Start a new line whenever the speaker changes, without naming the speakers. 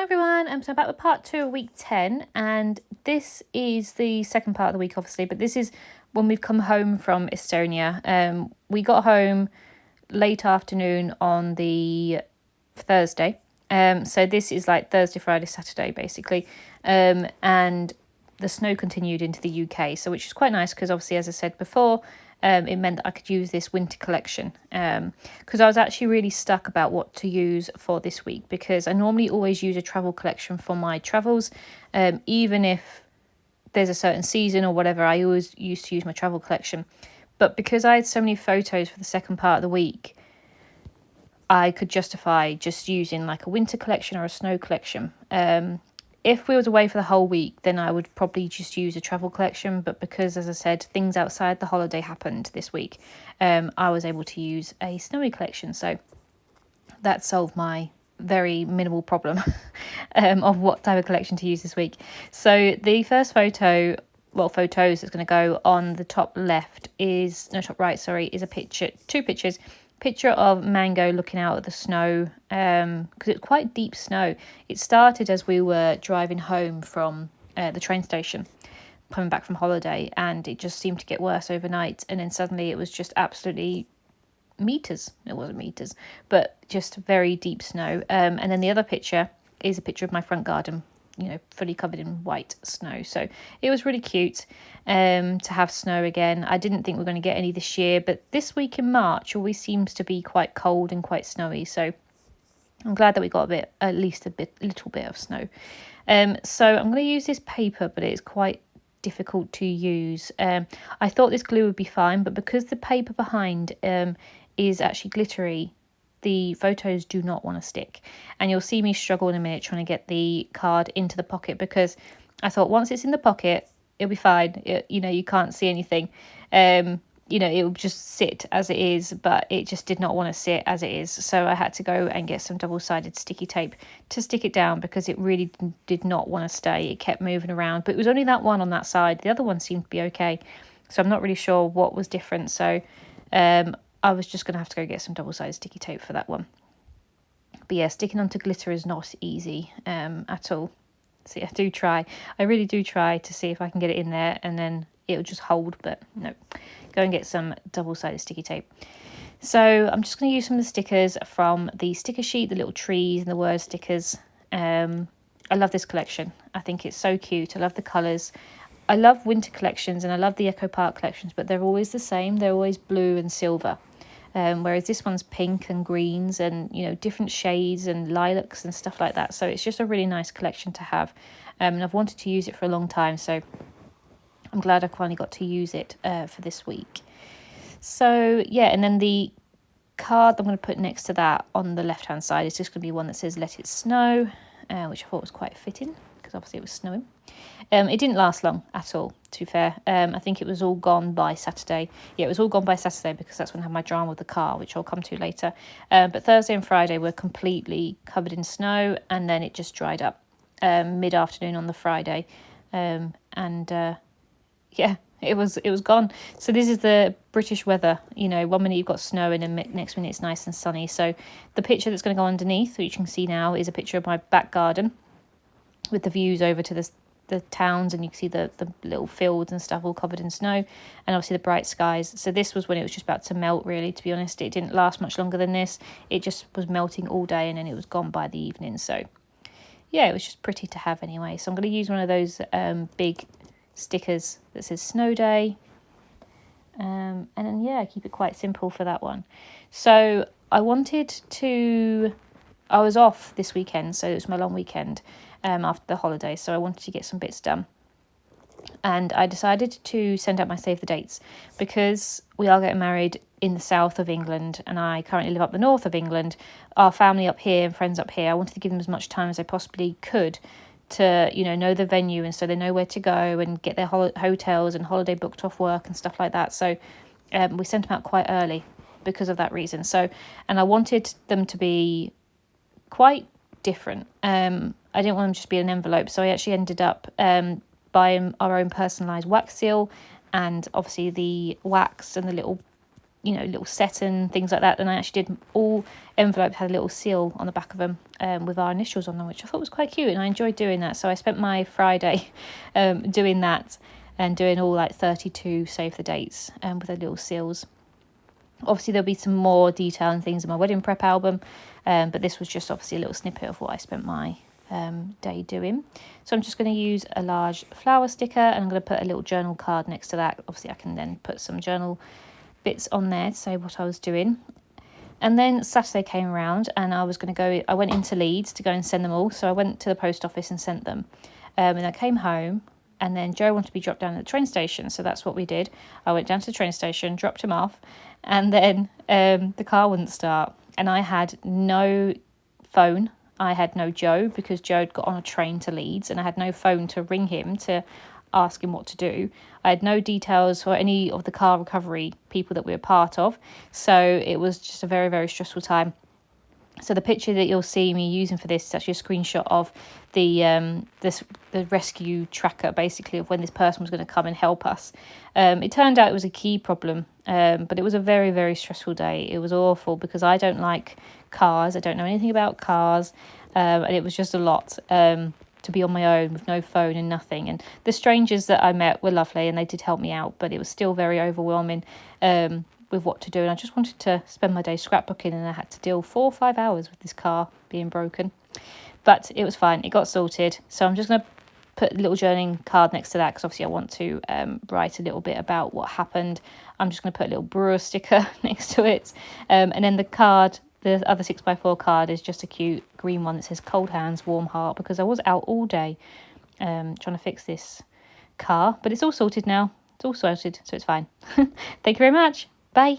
everyone, so I'm back with part 2 of week 10, and this is the second part of the week obviously, but this is when we've come home from Estonia. We got home late afternoon on the Thursday, so this is like Thursday, Friday, Saturday basically, and the snow continued into the UK, so which is quite nice because obviously, as I said before, it meant that I could use this winter collection, because I was actually really stuck about what to use for this week, because I normally always use a travel collection for my travels, even if there's a certain season or whatever. I always used to use my travel collection, but because I had so many photos for the second part of the week, I could justify just using like a winter collection or a snow collection. If we was away for the whole week, then I would probably just use a travel collection. But because, as I said, things outside the holiday happened this week, I was able to use a snowy collection. So that solved my very minimal problem of what type of collection to use this week. So the first photos that's going to go on the top left top right, is a picture, two pictures. Picture of Mango looking out at the snow, because it's quite deep snow. It started as we were driving home from the train station, coming back from holiday, and it just seemed to get worse overnight, and then suddenly it was just absolutely meters. It wasn't meters, but just very deep snow. And then the other picture is a picture of my front garden, fully covered in white snow. So it was really cute to have snow again. I didn't think we were going to get any this year, but this week in March always seems to be quite cold and quite snowy. So I'm glad that we got a little bit of snow. So I'm going to use this paper, but it's quite difficult to use. I thought this glue would be fine, but because the paper behind is actually glittery, the photos do not want to stick, and you'll see me struggle in a minute trying to get the card into the pocket, because I thought once it's in the pocket it'll be fine. You can't see anything, it will just sit as it is, but it just did not want to sit as it is, so I had to go and get some double-sided sticky tape to stick it down, because it really did not want to stay. It kept moving around, but it was only that one on that side. The other one seemed to be okay, so I'm not really sure what was different. So I was just going to have to go get some double-sided sticky tape for that one. But yeah, sticking onto glitter is not easy at all. See, I really do try to see if I can get it in there, and then it'll just hold, but no. Go and get some double-sided sticky tape. So I'm just going to use some of the stickers from the sticker sheet, the little trees and the word stickers. I love this collection. I think it's so cute. I love the colours. I love winter collections and I love the Echo Park collections, but they're always the same. They're always blue and silver. Whereas this one's pink and greens and, different shades and lilacs and stuff like that. So it's just a really nice collection to have. And I've wanted to use it for a long time, so I'm glad I finally got to use it for this week. So, yeah, and then the card I'm going to put next to that on the left-hand side is just going to be one that says "Let It Snow," which I thought was quite fitting, because obviously it was snowing. It didn't last long at all, to be fair. I think it was all gone by Saturday. Yeah, it was all gone by Saturday, because that's when I had my drama with the car, which I'll come to later. But Thursday and Friday were completely covered in snow, and then it just dried up mid-afternoon on the Friday. Yeah, it was gone. So this is the British weather. 1 minute you've got snow, and then next minute it's nice and sunny. So the picture that's going to go underneath, which you can see now, is a picture of my back garden with the views over to the towns, and you can see the little fields and stuff all covered in snow, and obviously the bright skies. So this was when it was just about to melt, really, to be honest. It didn't last much longer than this. It just was melting all day, and then it was gone by the evening. So yeah, it was just pretty to have anyway. So I'm going to use one of those big stickers that says "Snow Day," and then yeah, keep it quite simple for that one. So I was off this weekend, so it was my long weekend after the holiday, so I wanted to get some bits done, and I decided to send out my save the dates, because we are getting married in the south of England and I currently live up the north of England. Our family up here and friends up here, I wanted to give them as much time as I possibly could to know the venue, and so they know where to go and get their hotels and holiday booked off work and stuff like that. So we sent them out quite early because of that reason. So, and I wanted them to be quite different. I didn't want them to just be an envelope, so I actually ended up buying our own personalised wax seal, and obviously the wax and the little little set and things like that. And I actually did, all envelopes had a little seal on the back of them with our initials on them, which I thought was quite cute, and I enjoyed doing that. So I spent my Friday doing that, and doing all like 32 save the dates with the little seals. Obviously there'll be some more detail and things in my wedding prep album, but this was just obviously a little snippet of what I spent my day doing. So I'm just going to use a large flower sticker, and I'm going to put a little journal card next to that. Obviously I can then put some journal bits on there to say what I was doing. And then Saturday came around, and I went into Leeds to go and send them all. So I went to the post office and sent them, and I came home, and then Joe wanted to be dropped down at the train station, so that's what we did. I went down to the train station, dropped him off, and then the car wouldn't start, and I had no phone. I had no Joe, because Joe had got on a train to Leeds, and I had no phone to ring him to ask him what to do. I had no details for any of the car recovery people that we were part of, so it was just a very, very stressful time. So the picture that you'll see me using for this is actually a screenshot of the rescue tracker, basically, of when this person was going to come and help us. It turned out it was a key problem, but it was a very, very stressful day. It was awful because I don't like cars. I don't know anything about cars, and it was just a lot to be on my own with no phone and nothing. And the strangers that I met were lovely, and they did help me out, but it was still very overwhelming with what to do. And I just wanted to spend my day scrapbooking, and I had to deal 4 or 5 hours with this car being broken. But it was fine. It got sorted. So I'm just going to put a little journaling card next to that, because obviously I want to write a little bit about what happened. I'm just going to put a little brewer sticker next to it. And then the card, the other 6x4 card, is just a cute green one that says cold hands, warm heart, because I was out all day trying to fix this car. But it's all sorted now. It's all sorted, so it's fine. Thank you very much. Bye.